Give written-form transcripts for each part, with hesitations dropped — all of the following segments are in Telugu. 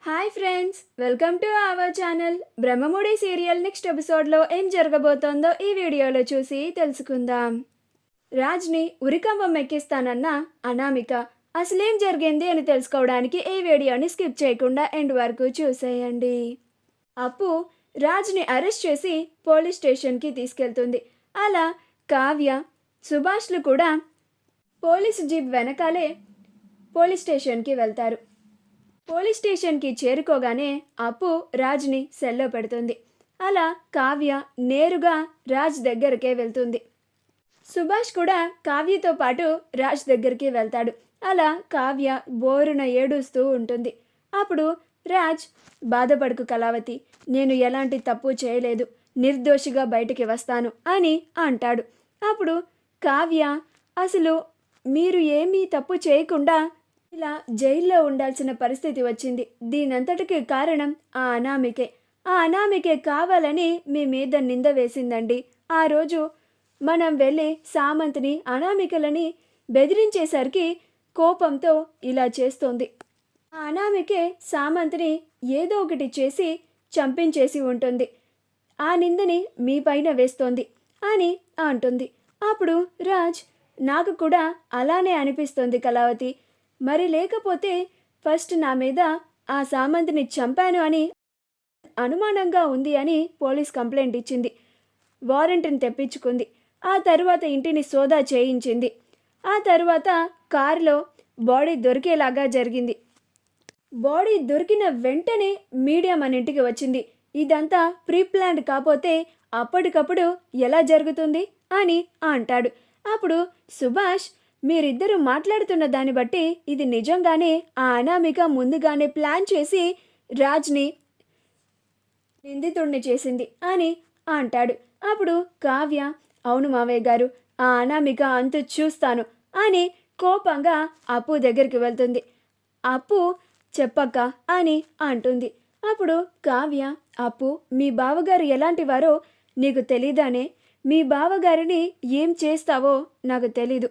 Hi friends, welcome to our channel. Brahmamudi serial next ఎపిసోడ్లో ఏం జరగబోతోందో ఈ వీడియోలో చూసి తెలుసుకుందాం. రాజ్ని ఉరికంబం ఎక్కిస్తానన్న అనామిక అసలేం జరిగింది అని తెలుసుకోవడానికి ఈ వీడియోని స్కిప్ చేయకుండా ఎండ్ వరకు చూసేయండి. అప్పు రాజ్ని అరెస్ట్ చేసి పోలీస్ స్టేషన్కి తీసుకెళ్తుంది. అలా కావ్య, సుభాష్లు కూడా పోలీసు జీప్ వెనకాలే పోలీస్ స్టేషన్కి వెళ్తారు. పోలీస్ స్టేషన్కి చేరుకోగానే అప్పు రాజ్ని సెల్లో పెడుతుంది. అలా కావ్య నేరుగా రాజ్ దగ్గరకే వెళ్తుంది. సుభాష్ కూడా కావ్యతో పాటు రాజ్ దగ్గరికి వెళ్తాడు. అలా కావ్య బోరున ఏడుస్తూ ఉంటుంది. అప్పుడు రాజ్, బాధపడకు కళావతి, నేను ఎలాంటి తప్పు చేయలేదు, నిర్దోషిగా బయటికి వస్తాను అని అంటాడు. అప్పుడు కావ్య, అసలు మీరు ఏమీ తప్పు చేయకుండా ఇలా జైల్లో ఉండాల్సిన పరిస్థితి వచ్చింది. దీనంతటికి కారణం ఆ అనామికే కావాలని మీ మీద నింద వేసిందండి. ఆ రోజు మనం వెళ్ళి సామంత్ని, అనామికలని బెదిరించేసరికి కోపంతో ఇలా చేస్తోంది. ఆ అనామికే సామంత్ని ఏదో ఒకటి చేసి చంపించేసి ఉంటుంది. ఆ నిందని మీ పైన వేస్తోంది అని అంటుంది. అప్పుడు రాజ్, నాకు కూడా అలానే అనిపిస్తోంది కళావతి. మరి లేకపోతే ఫస్ట్ నా మీద ఆ సామంత్ని చంపాను అని అనుమానంగా ఉంది అని పోలీస్ కంప్లైంట్ ఇచ్చింది. వారెంట్ని తెప్పించుకుంది. ఆ తర్వాత ఇంటిని సోదా చేయించింది. ఆ తర్వాత కారులో బాడీ దొరికేలాగా జరిగింది. బాడీ దొరికిన వెంటనే మీడియా మన ఇంటికి వచ్చింది. ఇదంతా ప్రీ ప్లాన్డ్ కాకపోతే అప్పటికప్పుడు ఎలా జరుగుతుంది అని అంటాడు. అప్పుడు సుభాష్, మీరిద్దరూ మాట్లాడుతున్న దాన్ని బట్టి ఇది నిజంగానే ఆ అనామిక ముందుగానే ప్లాన్ చేసి రాజ్ని నిందితుడిని చేసింది అని అంటాడు. అప్పుడు కావ్య, అవును మావయ్య గారు, ఆ అనామిక అంతు చూస్తాను అని కోపంగా అప్పు దగ్గరికి వెళ్తుంది. అప్పు, చెప్పక్క అని అంటుంది. అప్పుడు కావ్య, అప్పు, మీ బావగారు ఎలాంటి వారో నీకు తెలీదానే? మీ బావగారిని ఏం చేస్తావో నాకు తెలీదు,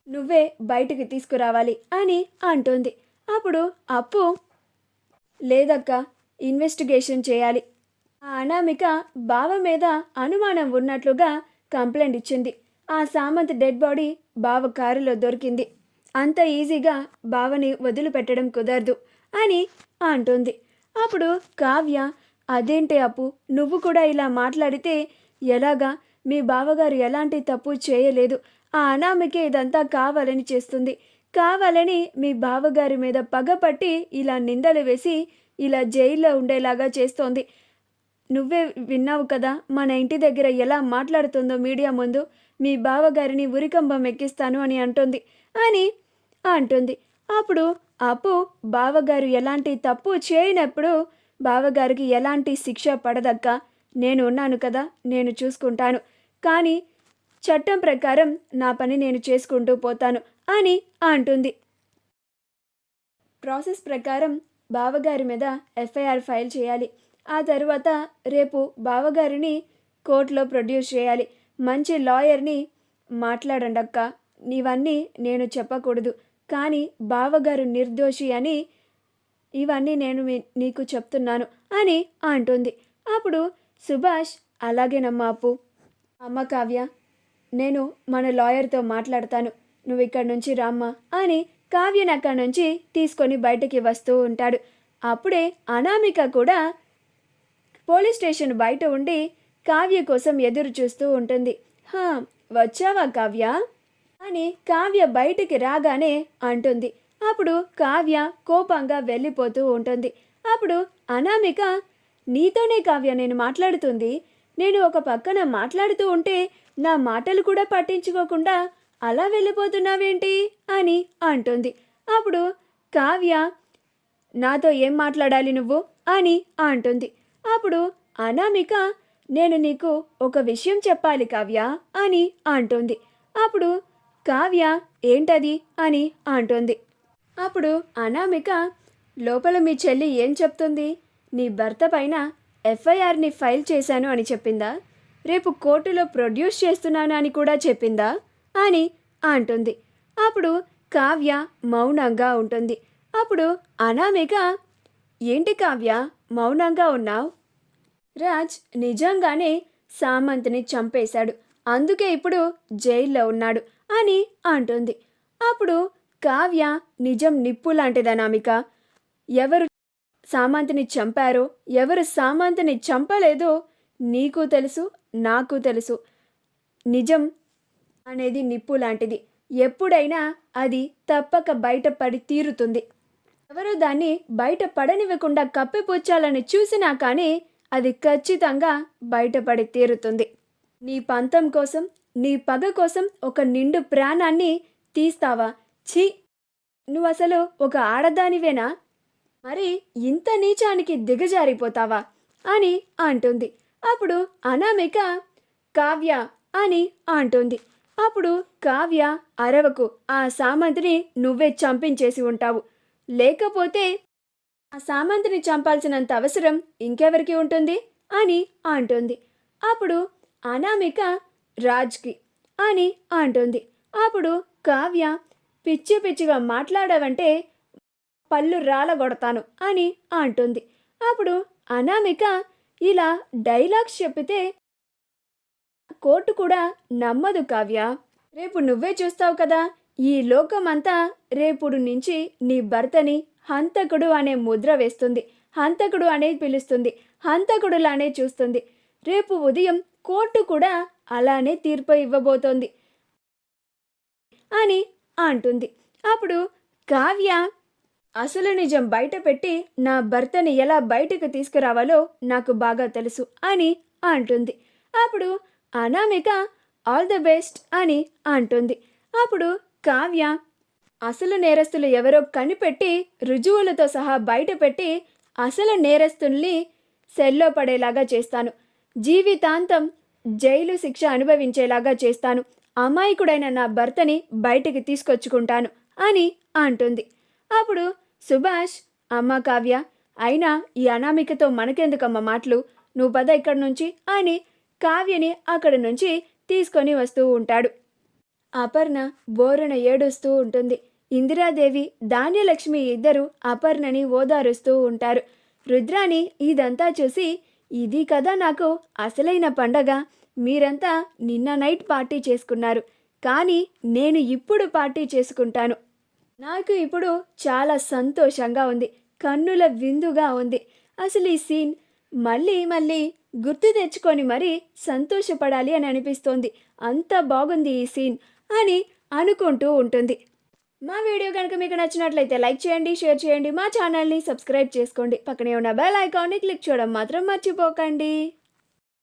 నువ్వే బయటికి తీసుకురావాలి అని అంటుంది. అప్పుడు అప్పు, లేదక్క, ఇన్వెస్టిగేషన్ చేయాలి. ఆ అనామిక బావ మీద అనుమానం ఉన్నట్లుగా కంప్లైంట్ ఇచ్చింది. ఆ సామంత్ డెడ్ బాడీ బావ కారులో దొరికింది. అంత ఈజీగా బావని వదిలిపెట్టడం కుదరదు అని అంటుంది. అప్పుడు కావ్య, అదేంటి అప్పు, నువ్వు కూడా ఇలా మాట్లాడితే ఎలాగా? మీ బావగారు ఎలాంటి తప్పు చేయలేదు. ఆ అనామికే ఇదంతా కావాలని చేస్తుంది. కావాలని మీ బావగారి మీద పగపట్టి ఇలా నిందలు వేసి ఇలా జైల్లో ఉండేలాగా చేస్తోంది. నువ్వే విన్నావు కదా మన ఇంటి దగ్గర ఎలా మాట్లాడుతుందో మీడియా ముందు. మీ బావగారిని ఉరికంబం ఎక్కిస్తాను అని అంటుంది. అప్పుడు అప్పు, బావగారు ఎలాంటి తప్పు చేయనప్పుడు బావగారికి ఎలాంటి శిక్ష పడదక్క. నేను ఉన్నాను కదా, నేను చూసుకుంటాను. కానీ చట్టం ప్రకారం నా పని నేను చేసుకుంటూ పోతాను అని అంటుంది. ప్రాసెస్ ప్రకారం బావగారి మీద ఎఫ్ఐఆర్ ఫైల్ చేయాలి. ఆ తర్వాత రేపు బావగారిని కోర్టులో ప్రొడ్యూస్ చేయాలి. మంచి లాయర్ని మాట్లాడండి అక్క. ఇవన్నీ నేను చెప్పకూడదు, కానీ బావగారు నిర్దోషి అని ఇవన్నీ నేను నీకు చెప్తున్నాను అని అంటుంది. అప్పుడు సుభాష్, అలాగేనమ్మా అప్పు. అమ్మ కావ్య, నేను మన లాయర్తో మాట్లాడతాను, నువ్వు ఇక్కడి నుంచి రామ్మా అని కావ్యని అక్కడి నుంచి తీసుకొని బయటకి వస్తూ ఉంటాడు. అప్పుడే అనామిక కూడా పోలీస్ స్టేషన్ బయట ఉండి కావ్య కోసం ఎదురు చూస్తూ ఉంటుంది. వచ్చావా కావ్య అని కావ్య బయటికి రాగానే అంటుంది. అప్పుడు కావ్య కోపంగా వెళ్ళిపోతూ ఉంటుంది. అప్పుడు అనామిక, నీతోనే కావ్య నేను మాట్లాడుతుంది. నేను ఒక పక్కన మాట్లాడుతూ ఉంటే నా మాటలు కూడా పట్టించుకోకుండా అలా వెళ్ళిపోతున్నావేంటి అని అంటుంది. అప్పుడు కావ్య, నాతో ఏం మాట్లాడాలి నువ్వు అని అంటుంది. అప్పుడు అనామిక, నేను నీకు ఒక విషయం చెప్పాలి కావ్య అని అంటుంది. అప్పుడు కావ్య, ఏంటది అని అంటుంది. అప్పుడు అనామిక, లోపల మీ చెల్లి ఏం చెప్తుంది? నీ భర్త పైన ఎఫ్ఐఆర్ని ఫైల్ చేశాను అని చెప్పిందా? రేపు కోర్టులో ప్రొడ్యూస్ చేస్తున్నాను అని కూడా చెప్పిందా అని అంటుంది. అప్పుడు కావ్య మౌనంగా ఉంటుంది. అప్పుడు అనామిక, ఏంటి కావ్య మౌనంగా ఉన్నావు? రాజ్ నిజంగానే సామంత్ని చంపేశాడు, అందుకే ఇప్పుడు జైల్లో ఉన్నాడు అని అంటుంది. అప్పుడు కావ్య నిజం నిప్పు లాంటిదనామిక. ఎవరు సామంత్ని చంపారో ఎవరు సామంత్ని చంపలేదో నీకు తెలుసు, నాకు తెలుసు. నిజం అనేది నిప్పు లాంటిది, ఎప్పుడైనా అది తప్పక బయటపడి తీరుతుంది. ఎవరు దాన్ని బయట పడనివ్వకుండా కప్పిపుచ్చాలని చూసినా కానీ అది ఖచ్చితంగా బయటపడి తీరుతుంది. నీ పంతం కోసం, నీ పగ కోసం ఒక నిండు ప్రాణాన్ని తీస్తావా? ఛీ, నువ్వు అసలు ఒక ఆడదానివేనా? మరి ఇంత నీచానికి దిగజారిపోతావా అని అంటుంది. అప్పుడు అనామిక కావ్య అని అంటుంది. అప్పుడు కావ్య అరవకు, ఆ సామంతిని నువ్వే చంపించేసి ఉంటావు, లేకపోతే ఆ సామంతిని చంపాల్సినంత అవసరం ఇంకెవరికి ఉంటుంది అని అంటుంది. అప్పుడు అనామిక రాజ్కి అని అంటుంది. అప్పుడు కావ్య పిచ్చి పిచ్చిగా మాట్లాడావంటే పళ్ళు రాలగొడతాను అని అంటుంది. అప్పుడు అనామిక ఇలా డైలాగ్స్ చెప్పితే కోర్టు కూడా నమ్మదు కావ్య. రేపు నువ్వే చూస్తావు కదా, ఈ లోకమంతా రేపుడు నుంచి నీ భర్తని హంతకుడు అనే ముద్ర వేస్తుంది, హంతకుడు అనే పిలుస్తుంది, హంతకుడులానే చూస్తుంది. రేపు ఉదయం కోర్టు కూడా అలానే తీర్పు ఇవ్వబోతోంది అని అంటుంది. అప్పుడు కావ్య అసలు నిజం బయట పెట్టి నా భర్తని ఎలా బయటకు తీసుకురావాలో నాకు బాగా తెలుసు అని అంటుంది. అప్పుడు అనామిక ఆల్ ది బెస్ట్ అని అంటుంది. అప్పుడు కావ్య అసలు నేరస్తులు ఎవరో కనిపెట్టి రుజువులతో సహా బయట పెట్టి అసలు నేరస్తుల్ని సెల్లో పడేలాగా చేస్తాను, జీవితాంతం జైలు శిక్ష అనుభవించేలాగా చేస్తాను, అమాయకుడైన నా భర్తని బయటికి తీసుకొచ్చుకుంటాను అని అంటుంది. అప్పుడు సుభాష్, అమ్మ కావ్య, అయినా ఈ అనామికతో మనకెందుకమ్మ మాటలు, నువ్వు పద ఇక్కడి నుంచి అని కావ్యని అక్కడి నుంచి తీసుకొని వస్తూ ఉంటాడు. అపర్ణ బోరున ఏడుస్తూ ఉంటుంది. ఇందిరాదేవి, ధాన్యలక్ష్మి ఇద్దరు అపర్ణని ఓదారుస్తూ ఉంటారు. రుద్రాణి ఇదంతా చూసి, ఇది కదా నాకు అసలైన పండగ, మీరంతా నిన్న నైట్ పార్టీ చేసుకున్నారు, కానీ నేను ఇప్పుడు పార్టీ చేసుకుంటాను, నాకు ఇప్పుడు చాలా సంతోషంగా ఉంది, కన్నుల విందుగా ఉంది, అసలు ఈ సీన్ మళ్ళీ మళ్ళీ గుర్తు తెచ్చుకొని మరీ సంతోషపడాలి అని అనిపిస్తోంది, అంత బాగుంది ఈ సీన్ అని అనుకుంటూ ఉంటుంది. మా వీడియో కనుక మీకు నచ్చినట్లయితే లైక్ చేయండి, షేర్ చేయండి, మా ఛానల్ని సబ్స్క్రైబ్ చేసుకోండి, పక్కనే ఉన్న బెల్ ఐకాన్ని క్లిక్ చేయడం మాత్రం మర్చిపోకండి.